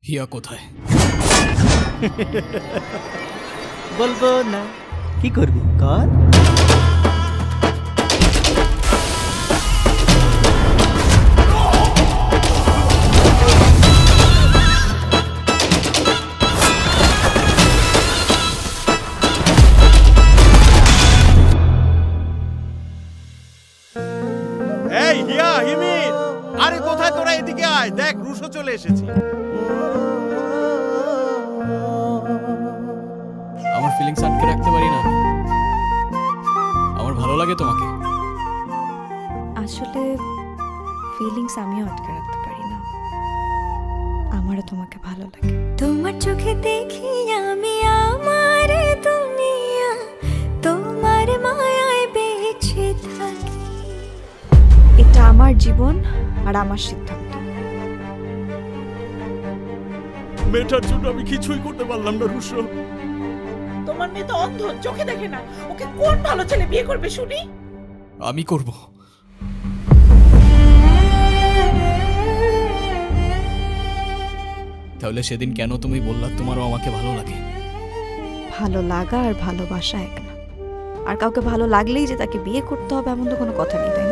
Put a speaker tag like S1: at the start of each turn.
S1: হিয়া কোথায়?
S2: বলবো না, কি করবি কর।
S3: এই হিয়া, হিমির, আরে কোথায় তোরা? এদিকে আয়, দেখ রুশো চলে এসেছে।
S1: আমার ফিলিংস আটকে রাখতে পারি না। আমার ভালো লাগে তোমাকে।
S4: আসলে ফিলিংস আমিও আটকে রাখতে পারি না, আমারও তোমাকে ভালো লাগে। তোমার চোখে দেখি আমি আমার দুনিয়া, তোমার মায়ায় বেঁচে থাকি। এটা আমার জীবন আর আমার সিদ্ধান্ত।
S3: মেয়েটার জন্য আমি কিছুই করতে পারলাম না রুশো।
S5: তোমার মেয়ে তো অন্ধ, চোখে দেখে না। ওকে কোন ভালো ছেলে বিয়ে করবে শুনি?
S1: আমি করব। তাহলে সেদিন কেন তুমি বললা তোমারও আমাকে ভালো লাগে?
S4: ভালো লাগা আর ভালোবাসা এক না। আর কাউকে ভালো লাগলেই যে তাকে বিয়ে করতে হবে এমন তো কোনো কথা নেই, তাই